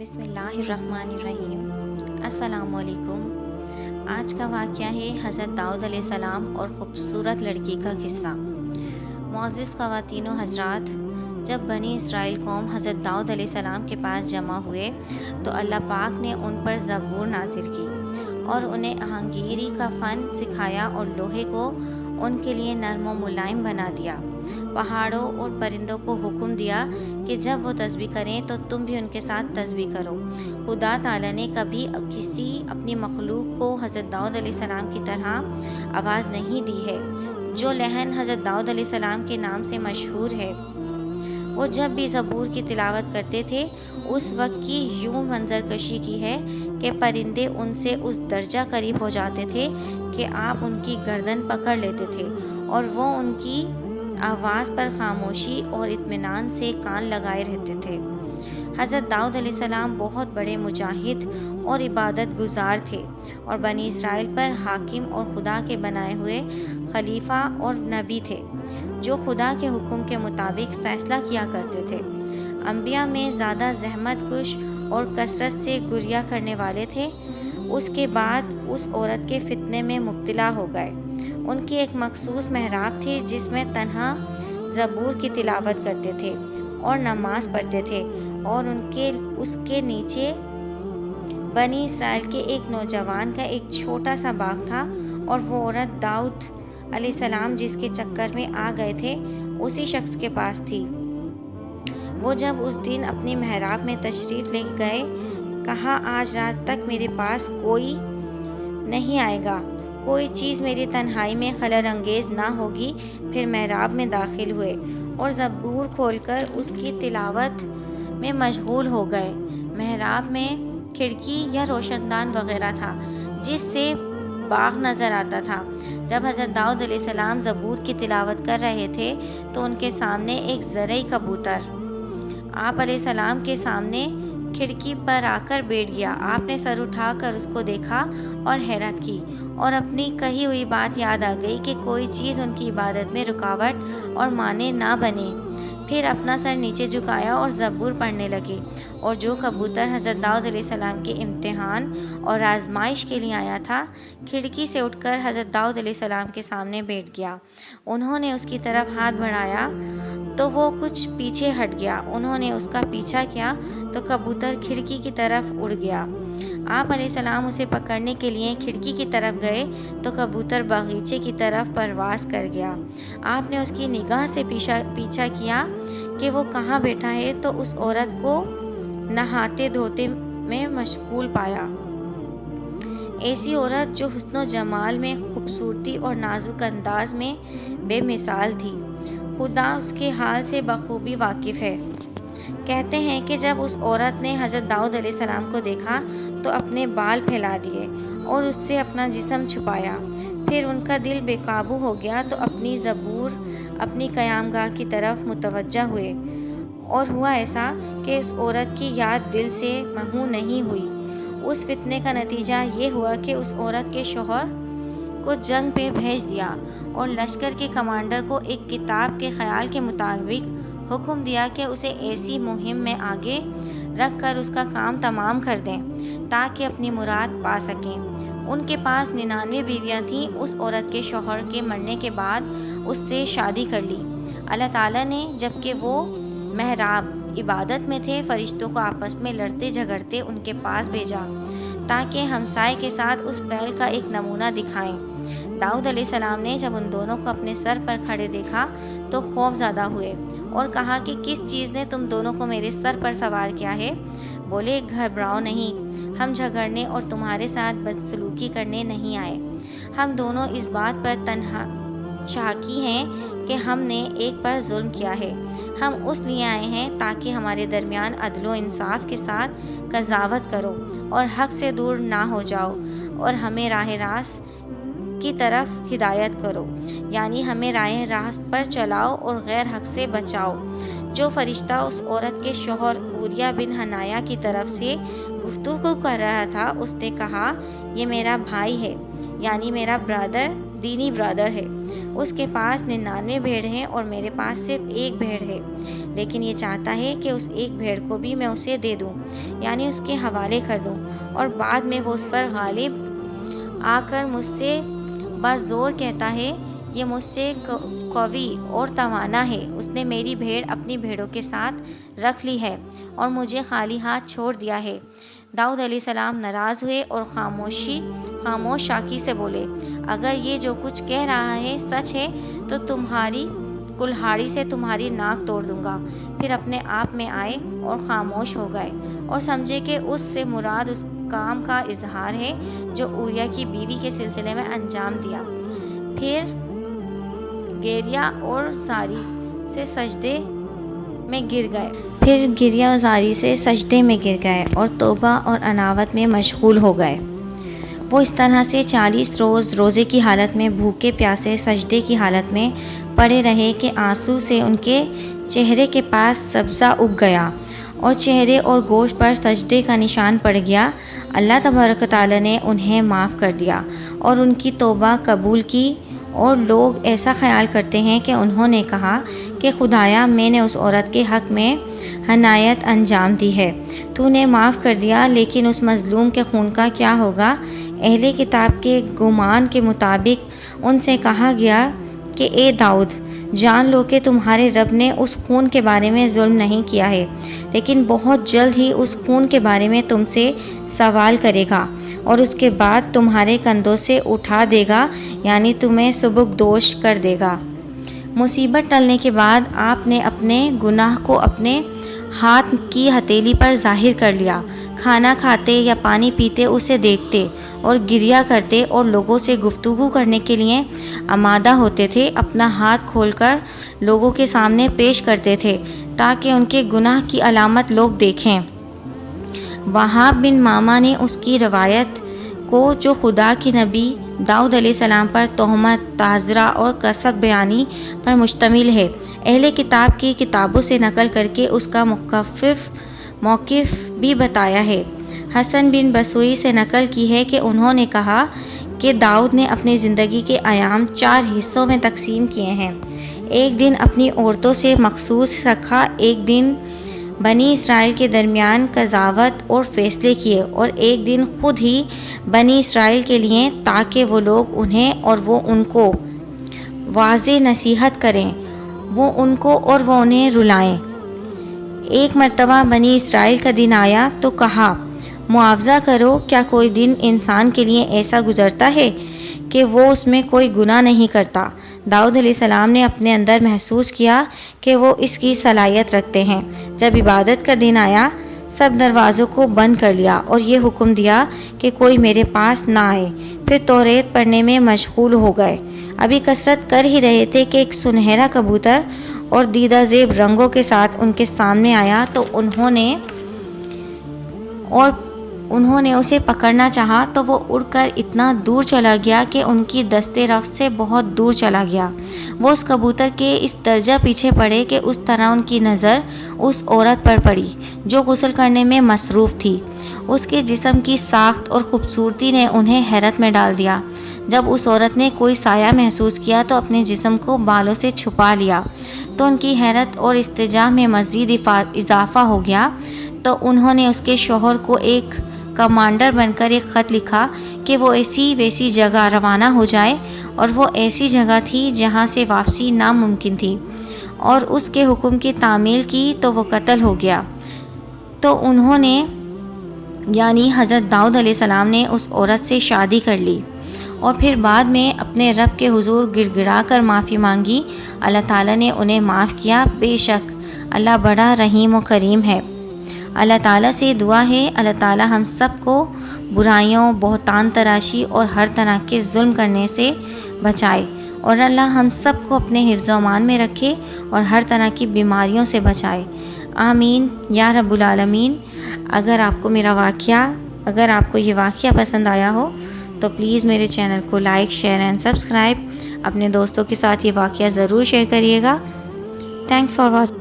بسم اللہ الرحمن الرحیم۔ السلام علیکم۔ آج کا واقعہ ہے حضرت داؤد علیہ السلام اور خوبصورت لڑکی کا قصہ۔ معزز خواتین و حضرات، جب بنی اسرائیل قوم حضرت داؤد علیہ السلام کے پاس جمع ہوئے تو اللہ پاک نے ان پر زبور نازل کی اور انہیں آہنگیری کا فن سکھایا اور لوہے کو ان کے لیے نرم و ملائم بنا دیا۔ پہاڑوں اور پرندوں کو حکم دیا کہ جب وہ تسبیح کریں تو تم بھی ان کے ساتھ تسبیح کرو۔ خدا تعالیٰ نے کبھی کسی اپنی مخلوق کو حضرت داؤد علیہ السلام کی طرح آواز نہیں دی ہے۔ جو لحن حضرت داؤد علیہ السلام کے نام سے مشہور ہے، وہ جب بھی زبور کی تلاوت کرتے تھے اس وقت کی یوں منظر کشی کی ہے کہ پرندے ان سے اس درجہ قریب ہو جاتے تھے کہ آپ ان کی گردن پکڑ لیتے تھے اور وہ ان کی آواز پر خاموشی اور اطمینان سے کان لگائے رہتے تھے۔ حضرت داؤد علیہ السلام بہت بڑے مجاہد اور عبادت گزار تھے اور بنی اسرائیل پر حاکم اور خدا کے بنائے ہوئے خلیفہ اور نبی تھے جو خدا کے حکم کے مطابق فیصلہ کیا کرتے تھے۔ انبیاء میں زیادہ زحمت کش اور کثرت سے گریہ کرنے والے تھے۔ اس کے بعد اس عورت کے فتنے میں مبتلا ہو گئے۔ ان کی ایک مخصوص محراب تھی جس میں تنہا زبور کی تلاوت کرتے تھے اور نماز پڑھتے تھے، اور اس کے نیچے بنی اسرائیل کے ایک نوجوان کا ایک چھوٹا سا باغ تھا، اور وہ عورت داؤد علیہ السلام جس کے چکر میں آ گئے تھے اسی شخص کے پاس تھی۔ وہ جب اس دن اپنی محراب میں تشریف لے گئے، کہا آج رات تک میرے پاس کوئی نہیں آئے گا، کوئی چیز میری تنہائی میں خلل انگیز نہ ہوگی۔ پھر محراب میں داخل ہوئے اور زبور کھول کر اس کی تلاوت میں مشغول ہو گئے۔ محراب میں کھڑکی یا روشن دان وغیرہ تھا جس سے باغ نظر آتا تھا۔ جب حضرت داؤد علیہ السلام زبور کی تلاوت کر رہے تھے تو ان کے سامنے ایک زرعی کبوتر آپ علیہ السلام کے سامنے کھڑکی پر آ کر بیٹھ گیا۔ آپ نے سر اٹھا کر اس کو دیکھا اور حیرت کی، اور اپنی کہی ہوئی بات یاد آ گئی کہ کوئی چیز ان کی عبادت میں رکاوٹ اور مانع نہ بنے۔ پھر اپنا سر نیچے جھکایا اور زبور پڑھنے لگے، اور جو کبوتر حضرت داؤد علیہ السلام کے امتحان اور آزمائش کے لیے آیا تھا کھڑکی سے اٹھ کر حضرت داؤد علیہ السلام کے سامنے بیٹھ گیا۔ انہوں نے اس کی طرف ہاتھ بڑھایا تو وہ کچھ پیچھے ہٹ گیا۔ انہوں نے اس کا پیچھا کیا تو کبوتر کھڑکی کی طرف اڑ گیا۔ آپ علیہ السلام اسے پکڑنے کے لیے کھڑکی کی طرف گئے تو کبوتر باغیچے کی طرف پرواز کر گیا۔ آپ نے اس کی نگاہ سے پیچھا کیا کہ وہ کہاں بیٹھا ہے تو اس عورت کو نہاتے دھوتے میں مشغول پایا۔ ایسی عورت جو حسن و جمال میں، خوبصورتی اور نازک انداز میں بے مثال تھی۔ خدا اس کے حال سے بخوبی واقف ہے۔ کہتے ہیں کہ جب اس عورت نے حضرت داؤد علیہ السلام کو دیکھا تو اپنے بال پھیلا دیے اور اس سے اپنا جسم چھپایا۔ پھر ان کا دل بے قابو ہو گیا تو اپنی زبور اپنی قیام گاہ کی طرف متوجہ ہوئے، اور ہوا ایسا کہ اس عورت کی یاد دل سے محو نہیں ہوئی۔ اس فتنے کا نتیجہ یہ ہوا کہ اس عورت کے شوہر کو جنگ پہ بھیج دیا اور لشکر کے کمانڈر کو ایک کتاب کے خیال کے مطابق حکم دیا کہ اسے ایسی مہم میں آگے رکھ کر اس کا کام تمام کر دیں تاکہ اپنی مراد پا سکیں۔ ان کے پاس 99 بیویاں تھیں۔ اس عورت کے شوہر کے مرنے کے بعد اس سے شادی کر لی۔ اللہ تعالیٰ نے جبکہ وہ محراب عبادت میں تھے فرشتوں کو آپس میں لڑتے جھگڑتے ان کے پاس بھیجا تاکہ ہمسائے کے ساتھ اس فعل کا ایک نمونہ دکھائیں۔ داؤد علیہ السلام نے جب ان دونوں کو اپنے سر پر کھڑے دیکھا تو خوف زدہ ہوئے اور کہا کہ کس چیز نے تم دونوں کو میرے سر پر سوار کیا ہے؟ بولے گھبراؤ نہیں، ہم جھگڑنے اور تمہارے ساتھ بدسلوکی کرنے نہیں آئے۔ ہم دونوں اس بات پر تنہا شاکی ہیں کہ ہم نے ایک پر ظلم کیا ہے۔ ہم اس لیے آئے ہیں تاکہ ہمارے درمیان عدل و انصاف کے ساتھ قضاوت کرو اور حق سے دور نہ ہو جاؤ، اور ہمیں راہ راست کی طرف ہدایت کرو، یعنی ہمیں راہ راست پر چلاؤ اور غیر حق سے بچاؤ۔ جو فرشتہ اس عورت کے شوہر اوریا بن حنایا کی طرف سے گفتگو کر رہا تھا اس نے کہا یہ میرا بھائی ہے، یعنی میرا دینی برادر ہے۔ اس کے پاس 99 بھیڑ ہیں اور میرے پاس صرف ایک بھیڑ ہے۔ لیکن یہ چاہتا ہے کہ اس ایک بھیڑ کو بھی میں اسے دے دوں، یعنی اس کے حوالے کر دوں، اور بعد میں وہ اس پر غالب آ کر مجھ سے بزور کہتا ہے یہ مجھ سے قوی اور توانا ہے، اس نے میری بھیڑ اپنی بھیڑوں کے ساتھ رکھ لی ہے اور مجھے خالی ہاتھ چھوڑ دیا ہے۔ داؤد علیہ السلام ناراض ہوئے اور خاموش شاکی سے بولے، اگر یہ جو کچھ کہہ رہا ہے سچ ہے تو تمہاری کلہاڑی سے تمہاری ناک توڑ دوں گا۔ پھر اپنے آپ میں آئے اور خاموش ہو گئے اور سمجھے کہ اس سے مراد اس کام کا اظہار ہے جو اوریا کی بیوی کے سلسلے میں انجام دیا۔ پھر گریہ اور زاری سے سجدے میں گر گئے اور توبہ اور انابت میں مشغول ہو گئے۔ وہ اس طرح سے 40 روز روزے کی حالت میں بھوکے پیاسے سجدے کی حالت میں پڑے رہے کہ آنسو سے ان کے چہرے کے پاس سبزہ اگ گیا اور چہرے اور گوشت پر سجدے کا نشان پڑ گیا۔ اللہ تبارک و تعالیٰ نے انہیں معاف کر دیا اور ان کی توبہ قبول کی، اور لوگ ایسا خیال کرتے ہیں کہ انہوں نے کہا کہ خدایا میں نے اس عورت کے حق میں حنایت انجام دی ہے، تو نے معاف کر دیا، لیکن اس مظلوم کے خون کا کیا ہوگا؟ اہل کتاب کے گمان کے مطابق ان سے کہا گیا کہ اے داؤد، جان لو کہ تمہارے رب نے اس خون کے بارے میں ظلم نہیں کیا ہے، لیکن بہت جلد ہی اس خون کے بارے میں تم سے سوال کرے گا اور اس کے بعد تمہارے کندھوں سے اٹھا دے گا، یعنی تمہیں سبکدوش کر دے گا۔ مصیبت ٹلنے کے بعد آپ نے اپنے گناہ کو اپنے ہاتھ کی ہتھیلی پر ظاہر کر لیا۔ کھانا کھاتے یا پانی پیتے اسے دیکھتے اور گریہ کرتے اور لوگوں سے گفتگو کرنے کے لیے آمادہ ہوتے تھے، اپنا ہاتھ کھول کر لوگوں کے سامنے پیش کرتے تھے تاکہ ان کے گناہ کی علامت لوگ دیکھیں۔ وہاب بن ماما نے اس کی روایت کو جو خدا کے نبی داؤد علیہ السلام پر تہمت، تحذرہ اور کسک بیانی پر مشتمل ہے، اہل کتاب کی کتابوں سے نقل کر کے اس کا موقف بھی بتایا ہے۔ حسن بن بصری سے نقل کی ہے کہ انہوں نے کہا کہ داؤد نے اپنی زندگی کے ایام 4 حصوں میں تقسیم کیے ہیں۔ ایک دن اپنی عورتوں سے مخصوص رکھا، ایک دن بنی اسرائیل کے درمیان قضاوت اور فیصلے کیے، اور ایک دن خود ہی بنی اسرائیل کے لیے تاکہ وہ لوگ انہیں اور وہ ان کو واضح نصیحت کریں، وہ ان کو اور وہ انہیں رلائیں۔ ایک مرتبہ بنی اسرائیل کا دن آیا تو کہا، معاوضہ کرو، کیا کوئی دن انسان کے لیے ایسا گزرتا ہے کہ وہ اس میں کوئی گناہ نہیں کرتا؟ داؤد علیہ السلام نے اپنے اندر محسوس کیا کہ وہ اس کی صلاحیت رکھتے ہیں۔ جب عبادت کا دن آیا، سب دروازوں کو بند کر لیا اور یہ حکم دیا کہ کوئی میرے پاس نہ آئے۔ پھر توریت پڑھنے میں مشغول ہو گئے۔ ابھی کثرت کر ہی رہے تھے کہ ایک سنہرا کبوتر اور دیدہ زیب رنگوں کے ساتھ ان کے سامنے آیا تو انہوں نے اسے پکڑنا چاہا تو وہ اڑ کر اتنا دور چلا گیا کہ ان کی دست رفت سے بہت دور چلا گیا۔ وہ اس کبوتر کے اس درجہ پیچھے پڑے کہ اس طرح ان کی نظر اس عورت پر پڑی جو غسل کرنے میں مصروف تھی۔ اس کے جسم کی ساخت اور خوبصورتی نے انہیں حیرت میں ڈال دیا۔ جب اس عورت نے کوئی سایہ محسوس کیا تو اپنے جسم کو بالوں سے چھپا لیا تو ان کی حیرت اور استجاع میں مزید اضافہ ہو گیا، تو انہوں نے اس کے شوہر کو ایک کمانڈر بن کر ایک خط لکھا کہ وہ ایسی ویسی جگہ روانہ ہو جائے، اور وہ ایسی جگہ تھی جہاں سے واپسی ناممکن تھی، اور اس کے حکم کی تعمیل کی تو وہ قتل ہو گیا۔ تو انہوں نے یعنی حضرت داؤد علیہ السلام نے اس عورت سے شادی کر لی اور پھر بعد میں اپنے رب کے حضور گڑ گڑا کر معافی مانگی۔ اللہ تعالیٰ نے انہیں معاف کیا، بے شک اللہ بڑا رحیم و کریم ہے۔ اللہ تعالیٰ سے دعا ہے اللہ تعالیٰ ہم سب کو برائیوں، بہتان تراشی اور ہر طرح کے ظلم کرنے سے بچائے، اور اللہ ہم سب کو اپنے حفظ و امان میں رکھے اور ہر طرح کی بیماریوں سے بچائے، آمین یا رب العالمین۔ اگر آپ کو یہ واقعہ پسند آیا ہو تو پلیز میرے چینل کو لائک، شیئر اینڈ سبسکرائب۔ اپنے دوستوں کے ساتھ یہ واقعہ ضرور شیئر کریے گا۔ Thanks for watching.